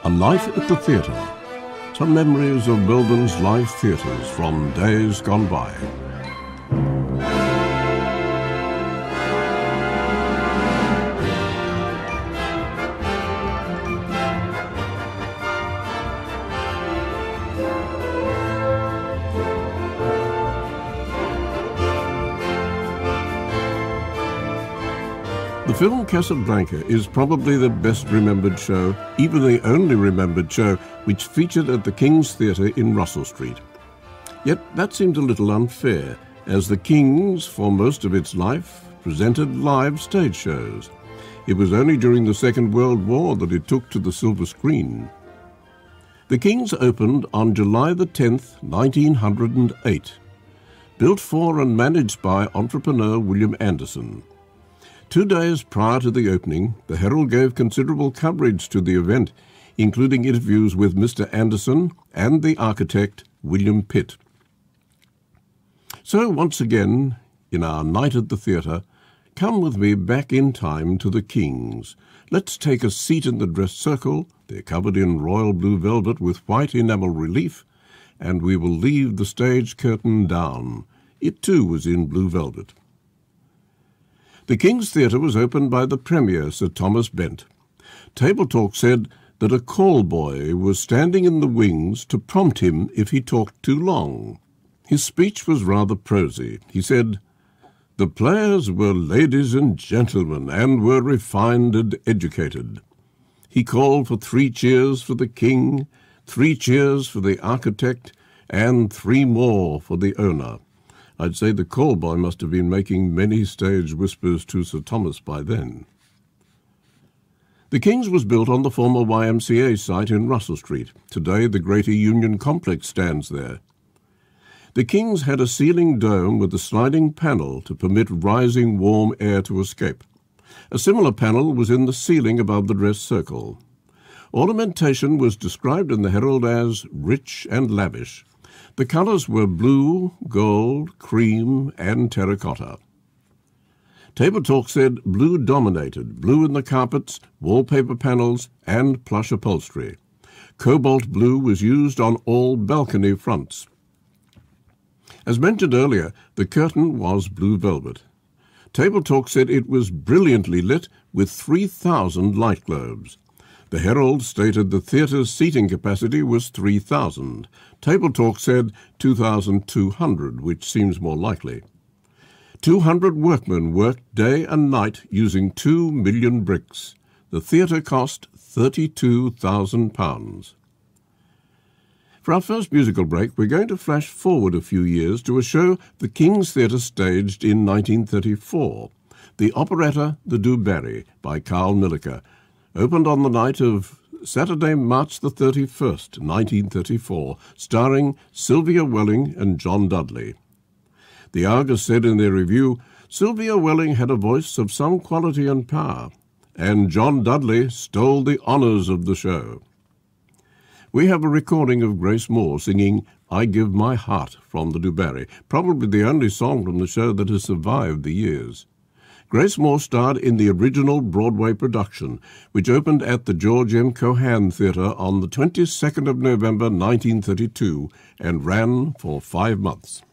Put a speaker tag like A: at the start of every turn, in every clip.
A: A night at the theatre. Some memories of Melbourne's live theatres from days gone by. The film Casablanca is probably the best remembered show, even the only remembered show, which featured at the King's Theatre in Russell Street. Yet that seemed a little unfair, as the King's, for most of its life, presented live stage shows. It was only during the Second World War that it took to the silver screen. The King's opened on July the 10th, 1908, built for and managed by entrepreneur William Anderson. 2 days prior to the opening, the Herald gave considerable coverage to the event, including interviews with Mr. Anderson and the architect William Pitt. So once again, in our night at the theatre, come with me back in time to the King's. Let's take a seat in the dress circle. They're covered in royal blue velvet with white enamel relief, and we will leave the stage curtain down. It too was in blue velvet. The King's Theatre was opened by the Premier, Sir Thomas Bent. Table Talk said that a call boy was standing in the wings to prompt him if he talked too long. His speech was rather prosy. He said, "The players were ladies and gentlemen, and were refined and educated." He called for 3 cheers for the King, 3 cheers for the architect, and 3 more for the owner. I'd say the call boy must have been making many stage whispers to Sir Thomas by then. The King's was built on the former YMCA site in Russell Street. Today the Greater Union Complex stands there. The King's had a ceiling dome with a sliding panel to permit rising warm air to escape. A similar panel was in the ceiling above the dress circle. Ornamentation was described in the Herald as rich and lavish. The colours were blue, gold, cream, and terracotta. Table Talk said blue dominated, blue in the carpets, wallpaper panels, and plush upholstery. Cobalt blue was used on all balcony fronts. As mentioned earlier, the curtain was blue velvet. Table Talk said it was brilliantly lit with 3,000 light globes. The Herald stated the theatre's seating capacity was 3,000. Table Talk said 2,200, which seems more likely. 200 workmen worked day and night using 2 million bricks. The theatre cost £32,000. For our first musical break, we're going to flash forward a few years to a show the King's Theatre staged in 1934, the operetta The Du Barry by Carl Milliker, opened on the night of Saturday, March the 31st, 1934, starring Sylvia Welling and John Dudley. The Argus said in their review, Sylvia Welling had a voice of some quality and power, and John Dudley stole the honours of the show. We have a recording of Grace Moore singing I Give My Heart from the Du Barry, probably the only song from the show that has survived the years. Grace Moore starred in the original Broadway production, which opened at the George M. Cohan Theatre on the 22nd of November 1932 and ran for 5 months.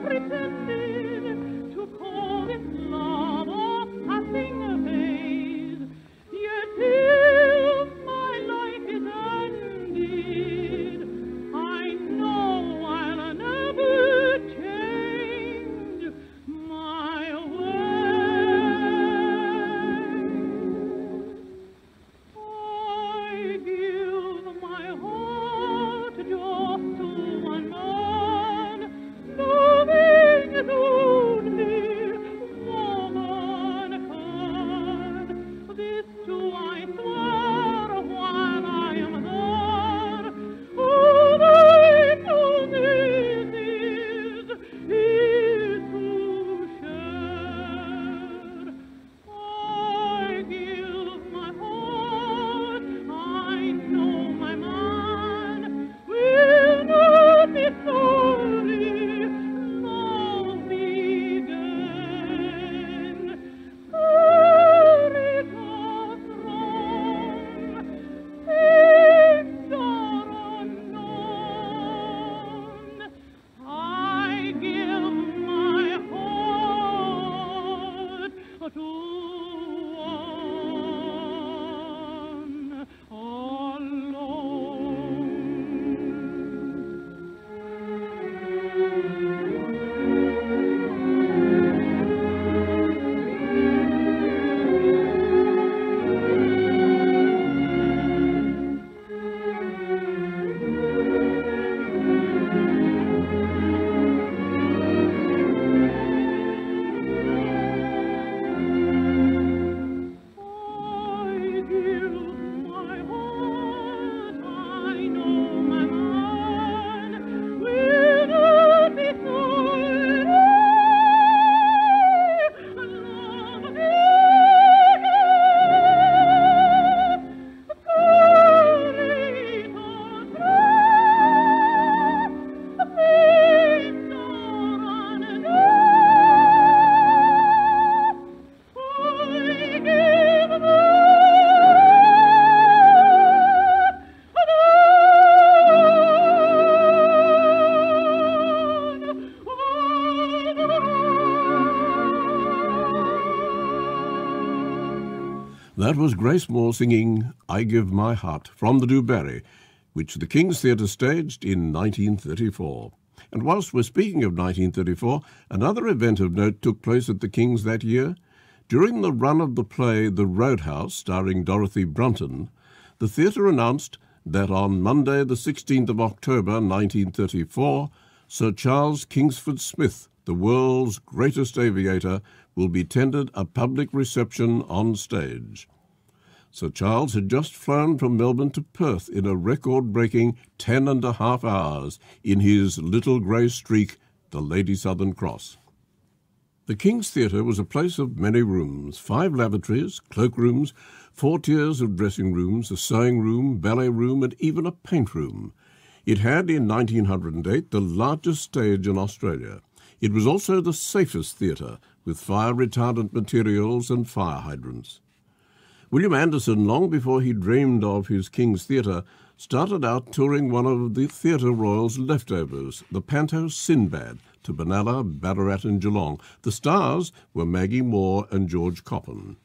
B: Pretty
A: That was Grace Moore singing I Give My Heart from the Dubarry, which the King's Theatre staged in 1934. And whilst we're speaking of 1934, another event of note took place at the King's that year. During the run of the play The Roadhouse, starring Dorothy Brunton, the theatre announced that on Monday the 16th of October 1934, Sir Charles Kingsford Smith, the world's greatest aviator, will be tendered a public reception on stage. Sir Charles had just flown from Melbourne to Perth in a record-breaking 10.5 hours in his little grey streak, the Lady Southern Cross. The King's Theatre was a place of many rooms, 5 lavatories, cloakrooms, 4 tiers of dressing rooms, a sewing room, ballet room, and even a paint room. It had, in 1908, the largest stage in Australia. It was also the safest theatre, with fire-retardant materials and fire hydrants. William Anderson, long before he dreamed of his King's Theatre, started out touring one of the Theatre Royal's leftovers, the Panto Sinbad, to Benalla, Ballarat and Geelong. The stars were Maggie Moore and George Coppin.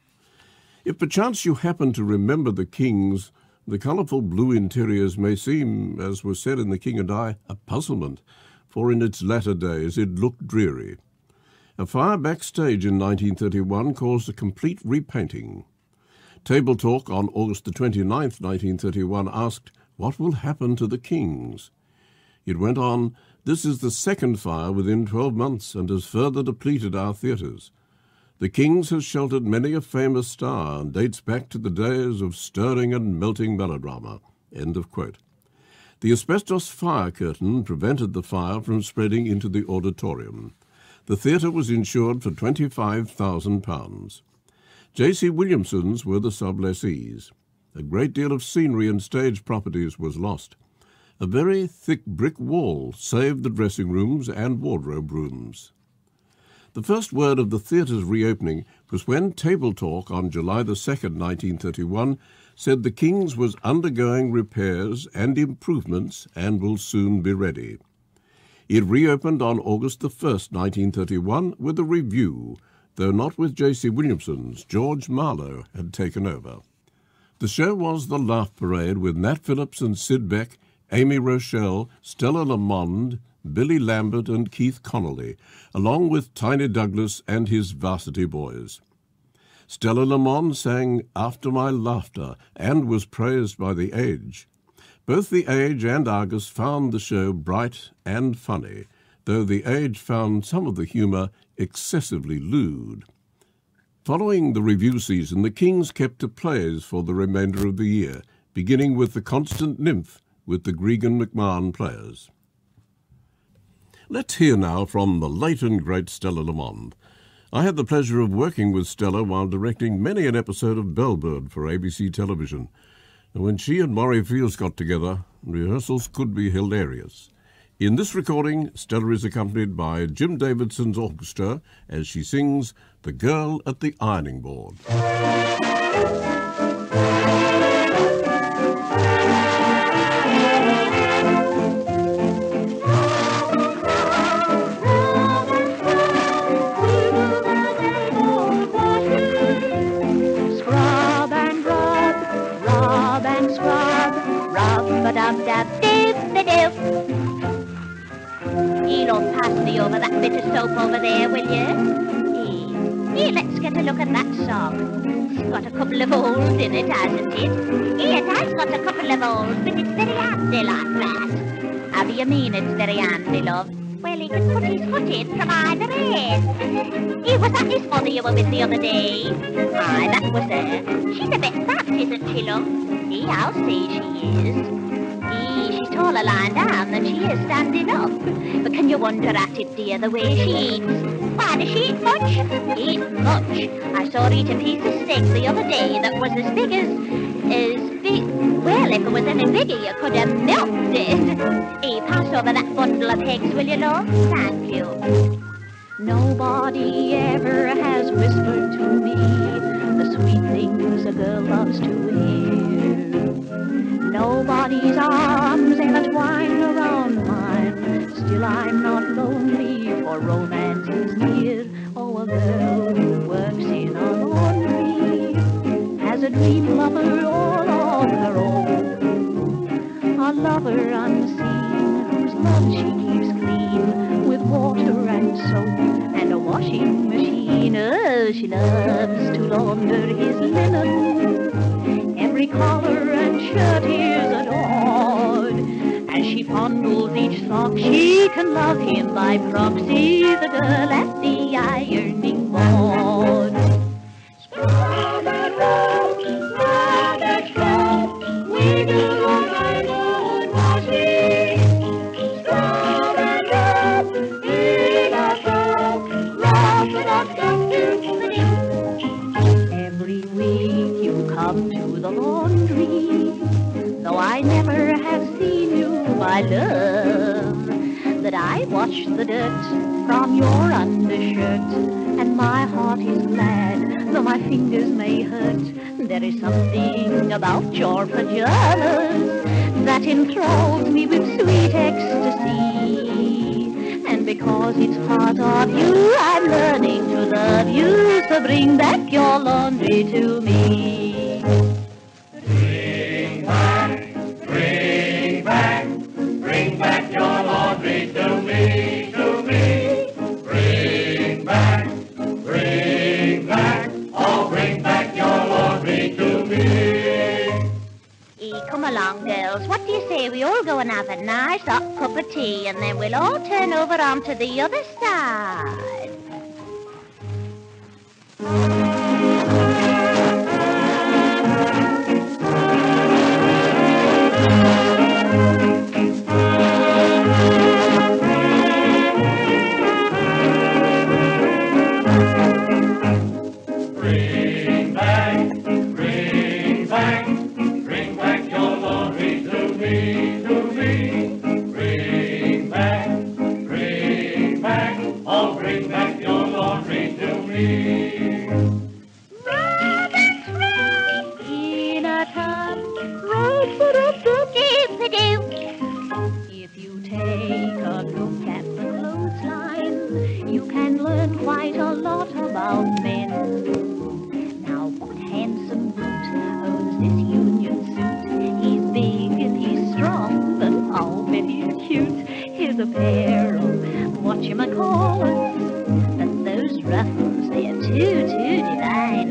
A: If perchance you happen to remember the King's, the colourful blue interiors may seem, as was said in The King and I, a puzzlement, for in its latter days it looked dreary. A fire backstage in 1931 caused a complete repainting. Table Talk on August the 29th, 1931 asked, "What will happen to the King's?" It went on, "This is the second fire within 12 months and has further depleted our theatres. The King's has sheltered many a famous star and dates back to the days of stirring and melting melodrama." End of quote. The asbestos fire curtain prevented the fire from spreading into the auditorium. The theatre was insured for £25,000. J.C. Williamson's were the sublessees. A great deal of scenery and stage properties was lost. A very thick brick wall saved the dressing rooms and wardrobe rooms. The first word of the theatre's reopening was when Table Talk on July the 2nd, 1931, said the King's was undergoing repairs and improvements and will soon be ready. It reopened on August the 1st, 1931, with a review, though not with J.C. Williamson's. George Marlowe had taken over. The show was the Laugh Parade with Nat Phillips and Sid Beck, Amy Rochelle, Stella Lamond, Billy Lambert and Keith Connolly, along with Tiny Douglas and his Varsity Boys. Stella Lamond sang After My Laughter and was praised by The Age. Both The Age and Argus found the show bright and funny, though The Age found some of the humour excessively lewd. Following the review season, the King's kept to plays for the remainder of the year, beginning with The Constant Nymph with the Gregan McMahon Players. Let's hear now from the late and great Stella Lamond. I had the pleasure of working with Stella while directing many an episode of Bellbird for ABC television. And when she and Maurie Fields got together, rehearsals could be hilarious. In this recording, Stella is accompanied by Jim Davidson's orchestra as she sings The Girl at the Ironing Board.
B: Pass me over that bit of soap over there, will you? Here, let's get a look at that sock. It's got a couple of holes in it, hasn't it? It has got a couple of holes, but it's very handy like that. How do you mean it's very handy, love? Well, he can put his foot in from either end. Was that his mother you were with the other day? Aye, that was her. She's a bit fat, isn't she, love? I'll say she is. She's taller lying down than she is standing up. But can you wonder at it, dear, the way she eats? Why, does she eat much? Eat much. I saw her eat a piece of steak the other day that was as big as big. Well, if it was any bigger, you could have milked it. Pass over that bundle of eggs, will you, love? Thank you. Nobody ever has whispered to me the sweet things a girl loves to hear. Nobody's arms ever twined around mine. Still I'm not lonely, for romance is near. Oh, a girl who works in a laundry has a washing machine. Oh, she loves to launder his linen. Every collar and shirt is adored. As she fondles each sock, she can love him by proxy, the girl at the ironing board. Scrub and roll, rag and scrub, we do all my Lord washing. Scrub and roll, in a scrub, rough it up, every week you come to the laundry, though I never have seen you, my love, that I wash the dirt from your undershirt, and my heart is glad, though my fingers may hurt. There is something about your pajamas that enthralls me with sweet ecstasy, and because it's part of you, I'm learning to love you, so bring back your laundry to me.
C: Bring back, bring back, bring back your laundry to me, to me. Bring back, oh bring back your laundry to me.
B: Come along, girls. What do you say we all go and have a nice hot cup of tea, and then we'll all turn over onto the other side.
C: Bring back, bring back, bring back your laundry to me, to me. Bring back, oh bring back your laundry to me.
B: Rub and scrub in a tub, rub-a-dub-dub-dip-a-doo. If you take a look at the clothesline, you can learn quite a lot about men. Now what handsome brute owns this union suit? He's big and he's strong, but I'll bet he's cute. Here's a pair of whatchamacallits, but those ruffles, they're too divine.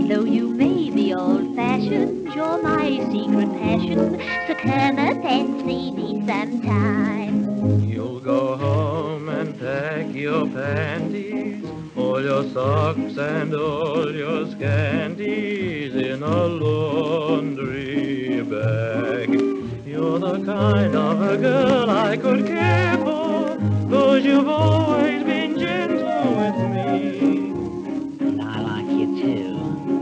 B: Though you may be old-fashioned, you're my secret passion, so come up and see me sometime.
D: You'll go home and pack your panties, all your socks and all your scanties in a laundry bag. You're the kind of a girl I could care for, 'cause you've always been gentle with me.
E: And I like you too,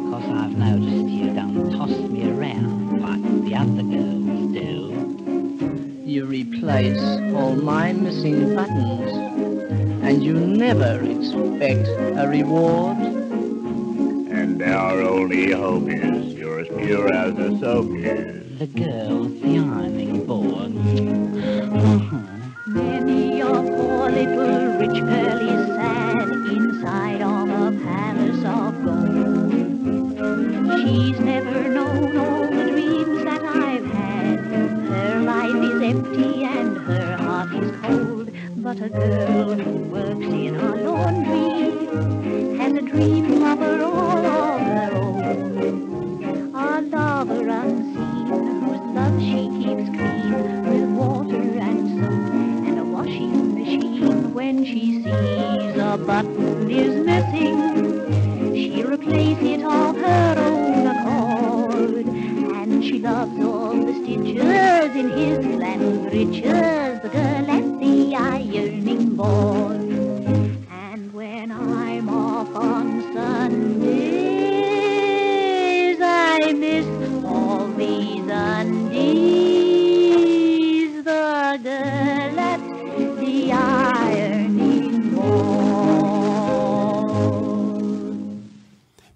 E: 'cause I've noticed you don't toss me around like the other girls do.
F: You replace all my missing buttons, and you never expect a reward.
G: And our only hope is you're as pure as the soap is.
E: The girl at the ironing board.
B: Many a poor little rich girl is sad inside of a palace of gold. She's never known all the dreams that I've had. Her life is empty and her heart is cold. But a girl who works in a laundry has a dream lover all of her own. A lover unseen whose love she keeps clean with water and soap and a washing machine. When she sees a button is missing, she replaces it of her own accord. And she loves all the stitches in his flannel breeches, the girl at the ironing board. And when I'm off on Sundays, I miss all these undies, the girl at the ironing board.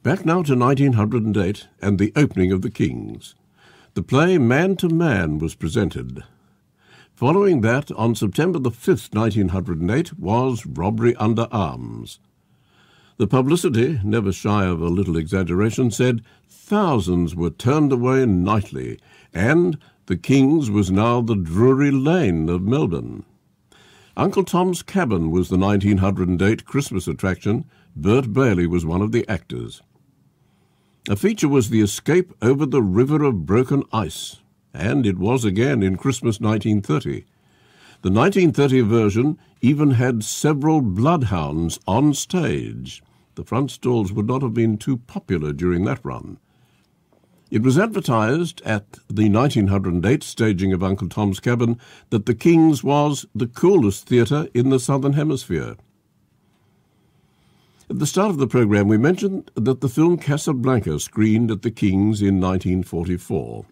A: Back now to 1908 and the opening of the Kings. The play Man to Man was presented. Following that, on September the 5th, 1908, was Robbery Under Arms. The publicity, never shy of a little exaggeration, said thousands were turned away nightly, and the King's was now the Drury Lane of Melbourne. Uncle Tom's Cabin was the 1908 Christmas attraction. Bert Bailey was one of the actors. A feature was the escape over the River of Broken Ice, and it was again in Christmas 1930. The 1930 version even had several bloodhounds on stage. The front stalls would not have been too popular during that run. It was advertised at the 1908 staging of Uncle Tom's Cabin that the King's was the coolest theatre in the Southern Hemisphere. At the start of the programme, we mentioned that the film Casablanca screened at the King's in 1944.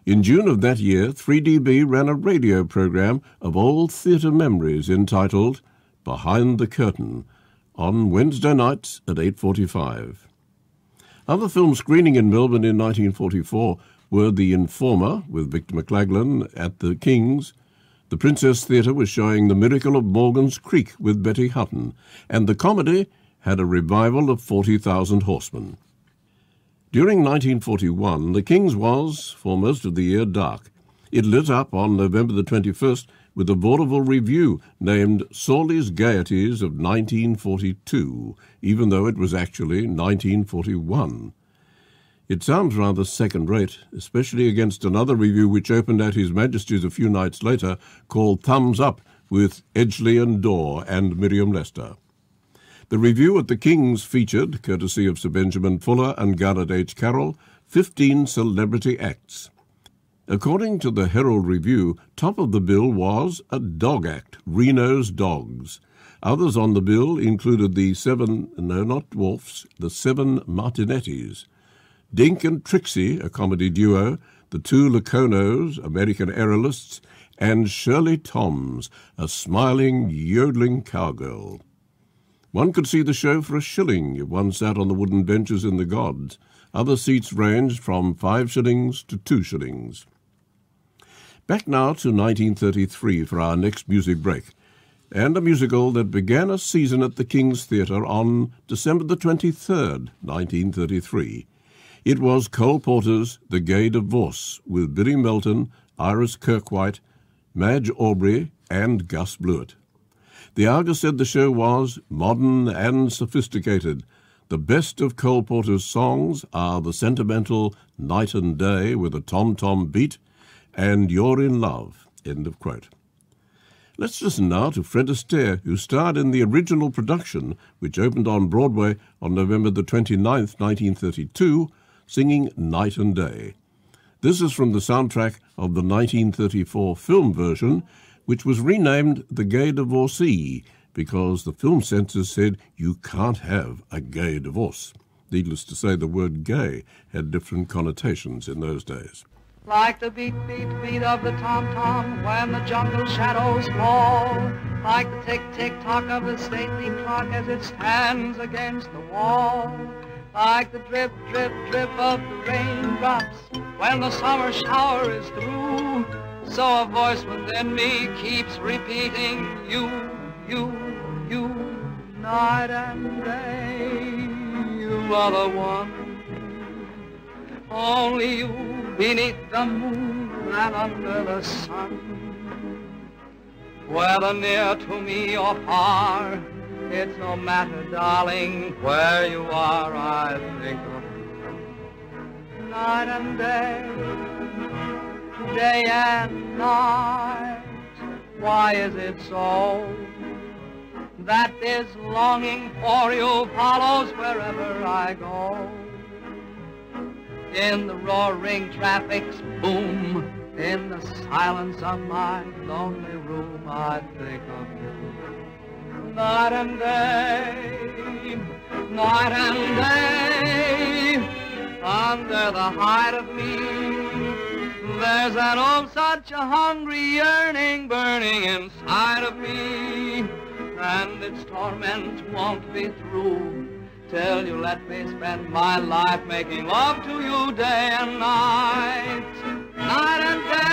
A: In June of that year, 3DB ran a radio programme of old theatre memories entitled Behind the Curtain on Wednesday nights at 8:45. Other films screening in Melbourne in 1944 were The Informer with Victor McLaglen at the King's. The Princess Theatre was showing The Miracle of Morgan's Creek with Betty Hutton, and the comedy had a revival of 40,000 Horsemen. During 1941, the King's was, for most of the year, dark. It lit up on November the 21st with a vaudeville revue named Sawley's Gaieties of 1942, even though it was actually 1941. It sounds rather second-rate, especially against another revue which opened at His Majesty's a few nights later, called Thumbs Up, with Edgley and Dorr and Miriam Lester. The review at the King's featured, courtesy of Sir Benjamin Fuller and Garnet H. Carroll, 15 celebrity acts. According to the Herald Review, top of the bill was a dog act, Reno's Dogs. Others on the bill included the seven Martinettis, Dink and Trixie, a comedy duo, the two Laconos, American aerialists, and Shirley Toms, a smiling, yodeling cowgirl. One could see the show for $1 if one sat on the wooden benches in the gods. Other seats ranged from 5 shillings to 2 shillings. Back now to 1933 for our next music break, and a musical that began a season at the King's Theatre on December the 23rd, 1933. It was Cole Porter's The Gay Divorce with Billy Melton, Iris Kirkwhite, Madge Aubrey, and Gus Blewett. The Argus said the show was modern and sophisticated. The best of Cole Porter's songs are the sentimental Night and Day with a tom-tom beat and You're in Love, end of quote. Let's listen now to Fred Astaire, who starred in the original production, which opened on Broadway on November the 29th, 1932, singing Night and Day. This is from the soundtrack of the 1934 film version, which was renamed The Gay Divorcee because the film censor said you can't have a gay divorce. Needless to say, the word gay had different connotations in those days.
H: Like the beat, beat, beat of the tom-tom when the jungle shadows fall. Like the tick-tick-tock of the stately clock as it stands against the wall. Like the drip, drip, drip of the raindrops when the summer shower is through. So a voice within me keeps repeating, you, night and day, you are the one. Only you beneath the moon and under the sun. Whether near to me or far, it's no matter, darling, where you are, I think of you. Night and day, day and night. Why is it so that this longing for you follows wherever I go? In the roaring traffic's boom, in the silence of my lonely room, I think of you. Night and day, night and day, under the height of me, there's an oh such a hungry yearning burning inside of me, and its torment won't be through till you let me spend my life making love to you day and night, night and day.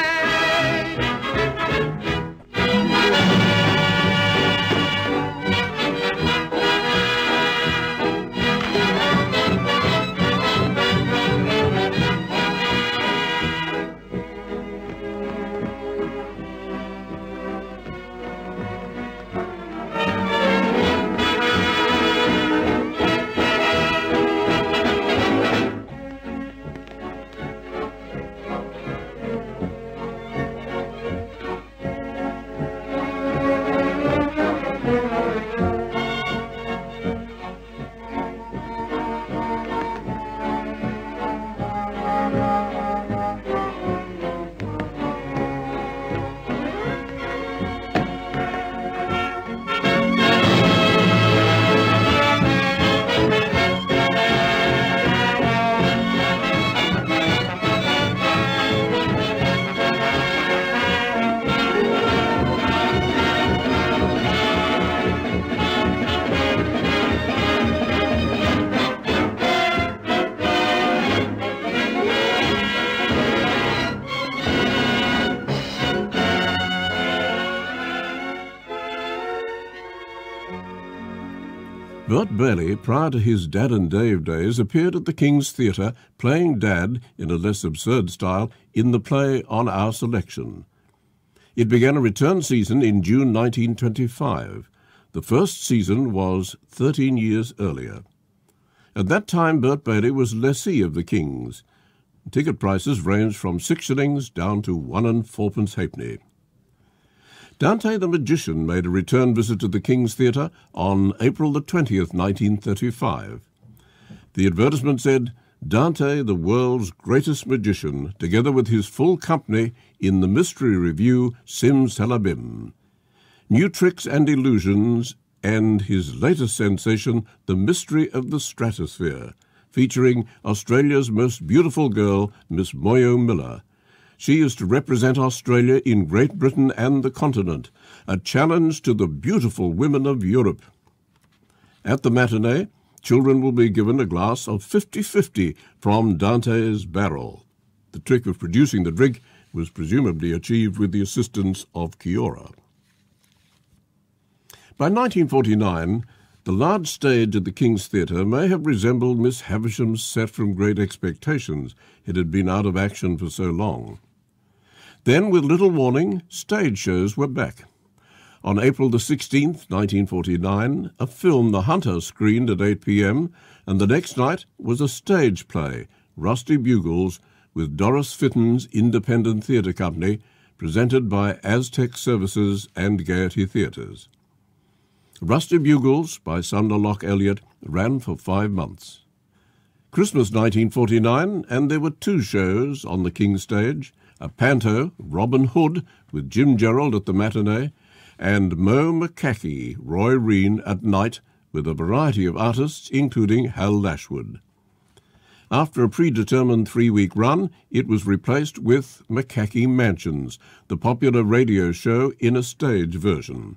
A: Bert Bailey, prior to his Dad and Dave days, appeared at the King's Theatre playing Dad in a less absurd style in the play On Our Selection. It began a return season in June 1925. The first season was 13 years earlier. At that time, Bert Bailey was lessee of the Kings. Ticket prices ranged from 6 shillings down to 1 and 4pence halfpenny. Dante the Magician made a return visit to the King's Theatre on April the 20th, 1935. The advertisement said, "Dante, the world's greatest magician, together with his full company in the mystery review Simsalabim. New tricks and illusions, and his latest sensation, The Mystery of the Stratosphere, featuring Australia's most beautiful girl, Miss Moyo Miller. She is to represent Australia in Great Britain and the continent, a challenge to the beautiful women of Europe." At the matinee, children will be given a glass of 50-50 from Dante's barrel. The trick of producing the drink was presumably achieved with the assistance of Kiora. By 1949, the large stage at the King's Theatre may have resembled Miss Havisham's set from Great Expectations. It had been out of action for so long. Then, with little warning, stage shows were back. On April the 16th, 1949, a film, The Hunter, screened at 8 p.m, and the next night was a stage play, Rusty Bugles, with Doris Fitton's Independent Theatre Company, presented by Aztec Services and Gaiety Theatres. Rusty Bugles, by Sumner Locke Elliott, ran for 5 months. Christmas 1949, and there were 2 shows on the King's stage, a panto, Robin Hood, with Jim Gerald at the matinee, and Mo McCackey, Roy Reen at night, with a variety of artists, including Hal Lashwood. After a predetermined 3-week run, it was replaced with McCackey Mansions, the popular radio show in a stage version.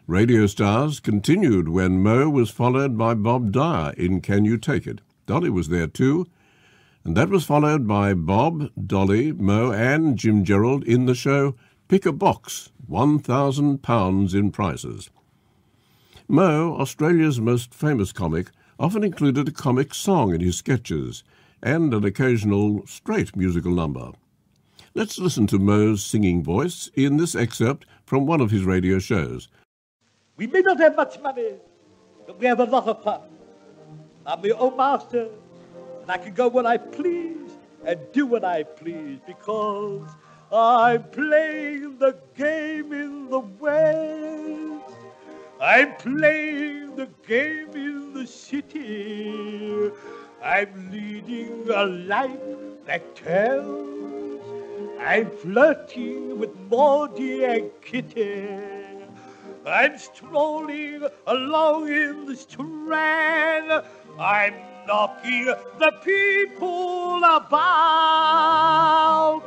A: Radio stars continued when Mo was followed by Bob Dyer in Can You Take It? Dolly was there too, and that was followed by Bob, Dolly, Mo and Jim Gerald in the show Pick a Box, £1,000 in prizes. Mo, Australia's most famous comic, often included a comic song in his sketches and an occasional straight musical number. Let's listen to Mo's singing voice in this excerpt from one of his radio shows.
I: We may not have much money, but we have a lot of fun. I'm my own master, and I can go when I please and do what I please, because I'm playing the game in the West. I'm playing the game in the city. I'm leading a life that tells. I'm flirting with Maudie and Kitty. I'm strolling along in the Strand. I'm knocking the people about.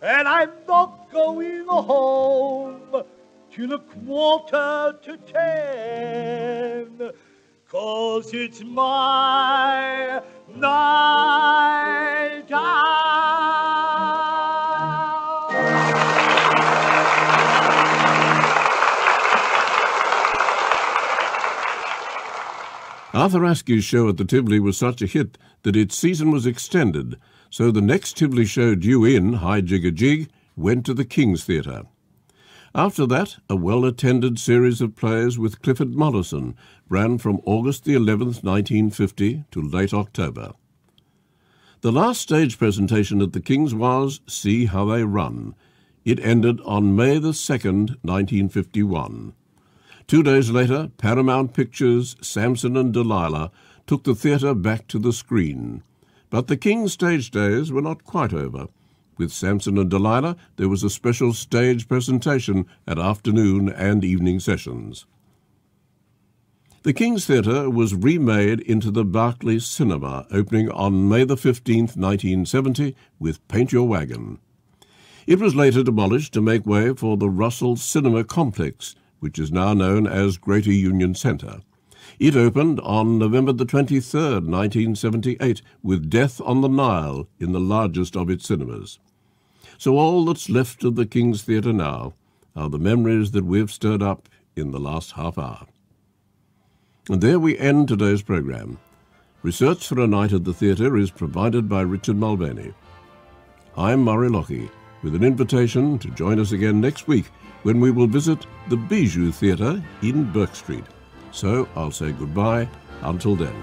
I: And I'm not going home till 9:45, 'cause it's my night out.
A: Arthur Askew's show at the Tivoli was such a hit that its season was extended, so the next Tivoli show due in, High Jig a Jig, went to the King's Theatre. After that, a well-attended series of plays with Clifford Mollison ran from August the 11th, 1950 to late October. The last stage presentation at the King's was See How They Run. It ended on May the 2nd, 1951. 2 days later, Paramount Pictures' Samson and Delilah took the theatre back to the screen. But the King's stage days were not quite over. With Samson and Delilah, there was a special stage presentation at afternoon and evening sessions. The King's Theatre was remade into the Berkeley Cinema, opening on May the 15th, 1970, with Paint Your Wagon. It was later demolished to make way for the Russell Cinema Complex, which is now known as Greater Union Centre. It opened on November the 23rd, 1978, with Death on the Nile in the largest of its cinemas. So all that's left of the King's Theatre now are the memories that we've stirred up in the last half hour. And there we end today's programme. Research for A Night at the Theatre is provided by Richard Mulvaney. I'm Maurie Lockie, with an invitation to join us again next week when we will visit the Bijou Theatre in Burke Street. So I'll say goodbye until then.